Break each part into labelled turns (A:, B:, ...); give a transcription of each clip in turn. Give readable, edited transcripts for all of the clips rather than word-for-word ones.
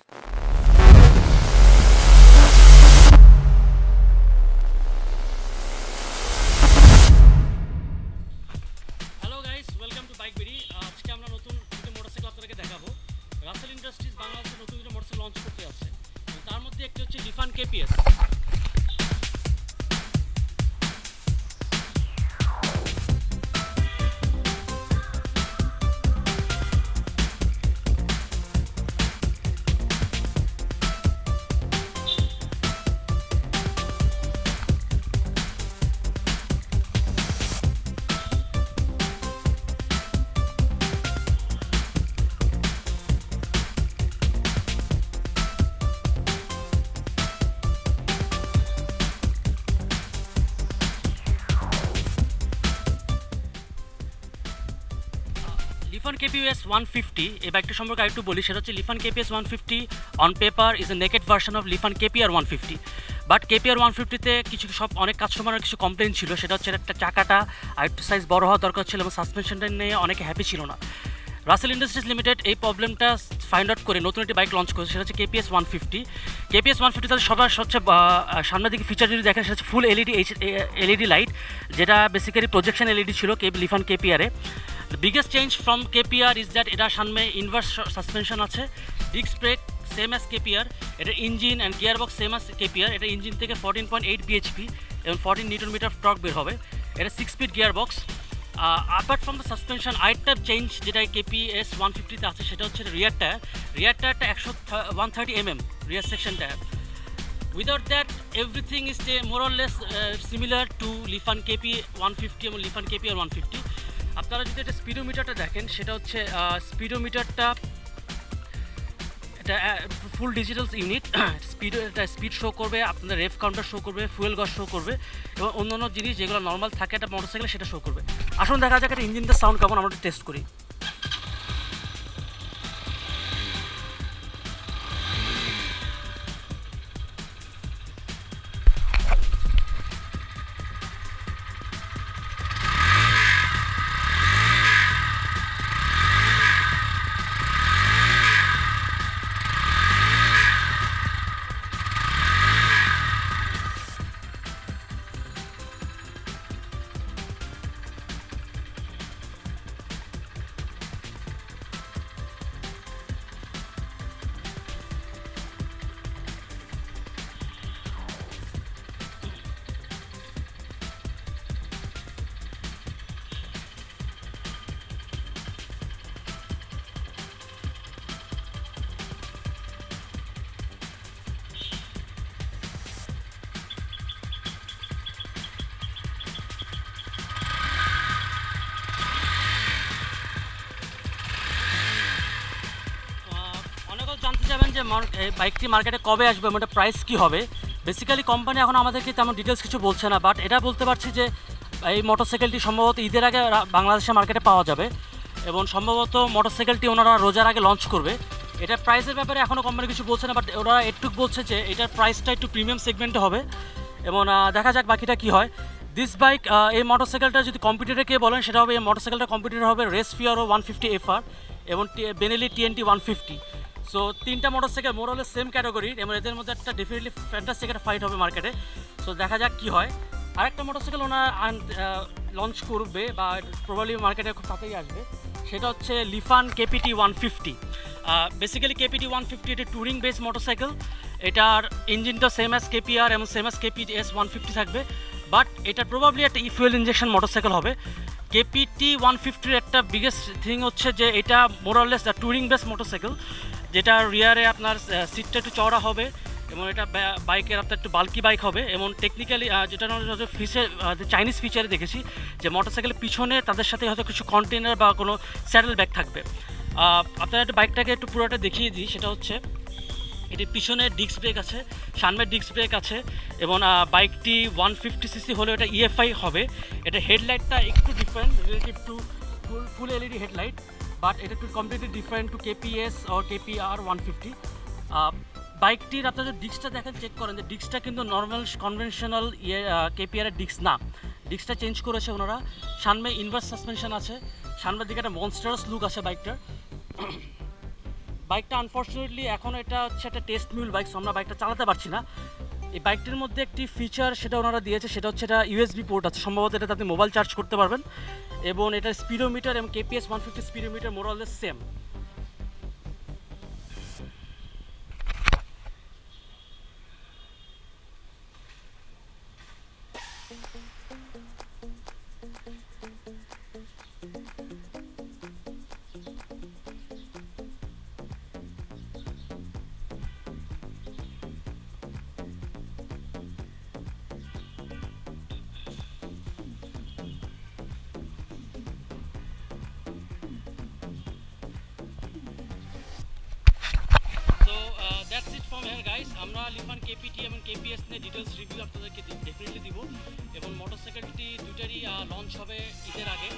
A: Hello guys, welcome to bike berry. আজকে আমরা নতুন দুটো মোটরসাইকেল আপনাদেরকে দেখাবো। রাসেল ইন্ডাস্ট্রিজ বাংলাদেশে নতুন দুটো মোটরসাইকেল লঞ্চ করতে যাচ্ছে। তার মধ্যে একটি হচ্ছে লিফান কেপিএস। লিফান কেপিএস 150 এই বাইকটা সম্পর্কে আরেকটু বলি। সেটা হচ্ছে Lifan KPS 150 on paper is a naked version of Lifan KPR150। But KPR150তে কিছু অনেক কাস্টমারের কিছু কমপ্লেন ছিল। সেটা হচ্ছে একটা চাকাটা আরেকটু সাইজ বড় হওয়া দরকার ছিল এবং সাসপেনশনটা নিয়ে অনেকে হ্যাপি ছিল না। রাসেল ইন্ডাস্ট্রিজ লিমিটেড এই প্রবলেমটা ফাইন্ড আউট করে নতুন একটি বাইক লঞ্চ করেছে। সেটা হচ্ছে KPS 150। KPS 150 তাদের সবার হচ্ছে সামনের দিকে ফিচার যদি দেখেন, সেটা হচ্ছে ফুল এলইডি লাইট, যেটা বেসিক্যালি প্রজেকশন এলইডি ছিল লিফান KPR-এ। The biggest change from KPR is that এটার সামনে ইনভার্স সাসপেনশন আছে, disc brake same as KPR, এটার engine and gearbox same as KPR। এটা ইঞ্জিন থেকে 14.8 bhp এবং 14 নিউটন মিটার টর্ক বের হবে। এটা 6 speed gearbox. Apart from the suspension আরেকটা চেঞ্জ যেটা KPS 150-তে আছে, সেটা হচ্ছে রিয়ার টায়ারটা 130 mm rear section tyre. Without that everything is more or less similar to লিফান KP150 এবং লিফান KPR150। আপনারা যদি এটা স্পিডোমিটারটা দেখেন, সেটা হচ্ছে স্পিডোমিটারটা এটা full digital unit. Speed show করবে, আপনাদের রেফ কাউন্টার শো করবে, ফুয়েল গজ শো করবে এবং অন্যান্য জিনিস যেগুলো নর্মাল থাকে একটা মোটরসাইকেলে সেটা শো করবে। আসুন দেখা যাক একটা ইঞ্জিনটার সাউন্ড কেমন, আমরা টেস্ট করি। জানতে চাবেন যে বাইকটি মার্কেটে কবে আসবে এবং এটা প্রাইস কী হবে। বেসিক্যালি কোম্পানি এখন আমাদেরকে তেমন ডিটেলস কিছু বলছে না, বাট এটা বলতে পারছি যে এই মোটরসাইকেলটি সম্ভবত ঈদের আগে বাংলাদেশের মার্কেটে পাওয়া যাবে এবং সম্ভবত মোটরসাইকেলটি ওনারা রোজার আগে লঞ্চ করবে। এটার প্রাইসের ব্যাপারে এখনও কোম্পানি কিছু বলছে না, বাট ওরা একটু বলছে যে এটার প্রাইসটা একটু প্রিমিয়াম সেগমেন্টে হবে এবং দেখা যাক বাকিটা কী হয়। দিস বাইক এই মোটরসাইকেলটা যদি কম্পিউটারে কে বলেন, সেটা হবে এই মোটরসাইকেলটা কম্পিউটার হবে রেস ফিয়ারো 150 FR এবং বেনেলি TNT 150। সো তিনটা মোটরসাইকেল মোরলে সেম ক্যাটাগরির এবং এদের মধ্যে একটা ডেফিনেটলি ফ্যান্টাস্টিক একটা ফাইট হবে মার্কেটে। সো দেখা যাক কী হয়। আরেকটা মোটরসাইকেল ওনার লঞ্চ করবে বা প্রবাবলি মার্কেটে খুব তাড়াতাড়ি আসবে, সেটা হচ্ছে লিফান KPT 150। বেসিক্যালি KPT 150 এটা ট্যুরিং বেস মোটরসাইকেল। এটার ইঞ্জিনটা সেম অ্যাজ KPR এবং সেম অ্যাজ KPS 150 থাকবে, বাট এটা প্রবাবলি একটা ফুয়েল ইঞ্জেকশন মোটরসাইকেল হবে। KPT 150-র একটা বিগেস্ট থিং হচ্ছে যে এটা মোরলেস ট্যুরিং বেস মোটরসাইকেল, যেটা রিয়ারে আপনার সিটটা একটু চওড়া হবে এবং এটা বাইকের আপনার একটু বাল্কি বাইক হবে এবং টেকনিক্যালি যেটা ফিচার চাইনিজ ফিচারে দেখেছি যে মোটরসাইকেলের পিছনে তাদের সাথে হয়তো কিছু কন্টেনার বা কোনো স্যাডেল ব্যাগ থাকবে। আপনারা একটু বাইকটাকে একটু পুরোটা দেখিয়ে দিই। সেটা হচ্ছে এটির পিছনে ডিস্ক ব্রেক আছে, সামনে ডিস্ক ব্রেক আছে এবং বাইকটি 150cc হলেও এটা EFI হবে। এটা হেডলাইটটা একটু different relative to full LED headlight, but এটা একটু completely different to KPS or KPR150। বাইকটির আপনারা যদি ডিস্কটা দেখেন, চেক করেন যে ডিস্কটা কিন্তু নর্মাল কনভেনশনাল KPR-এর ডিস্ক না, ডিস্কটা চেঞ্জ করেছে ওনারা। সামনে ইনভার্স সাসপেনশন আছে, সামনের দিকে একটা মনস্টারাস লুক আছে বাইকটার। বাইকটা আনফর্চুনেটলি এখন এটা হচ্ছে একটা টেস্ট মিউল বাইক, সো আমরা বাইকটা চালাতে পারছি না। এই বাইকটির মধ্যে একটি ফিচার সেটা ওনারা দিয়েছে, সেটা হচ্ছে এটা ইউএসবি পোর্ট আছে, সম্ভবত এটাতে আপনি মোবাইল চার্জ করতে পারবেন, এবং এটার স্পিডোমিটার এবং KPS 150 speedometer মোরলেস same. That's it from here guys. আমরা লিফান KPT এবং KPS নিয়ে ডিটেলস রিভিউ আপনাদেরকে ডেফিনেটলি দিব, এবং মোটরসাইকেলটি দুইটারই লঞ্চ হবে ঈদের আগে,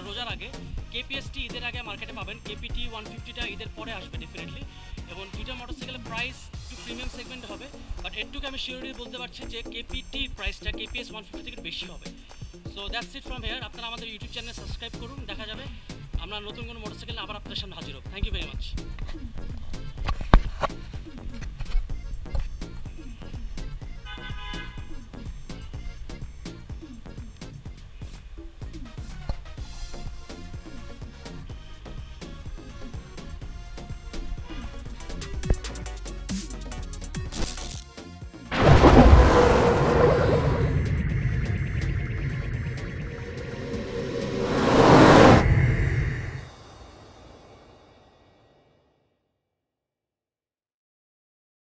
A: রোজার আগে। KPSটি ঈদের আগে মার্কেটে পাবেন, KPT 150টা ঈদের পরে আসবে ডেফিনেটলি, এবং দুইটা মোটরসাইকেলের প্রাইস একটু প্রিমিয়াম সেগমেন্ট হবে, বাট এটুকু আমি শিওরলি বলতে পারছি যে KPTর প্রাইসটা KPS 150 থেকে বেশি হবে। So that's it from here. আপনারা আমাদের ইউটিউব চ্যানেল সাবস্ক্রাইব করুন, দেখা যাবে আমরা নতুন কোনো মোটরসাইকেল আবার আপনাদের সামনে হাজির হব। Thank you very much.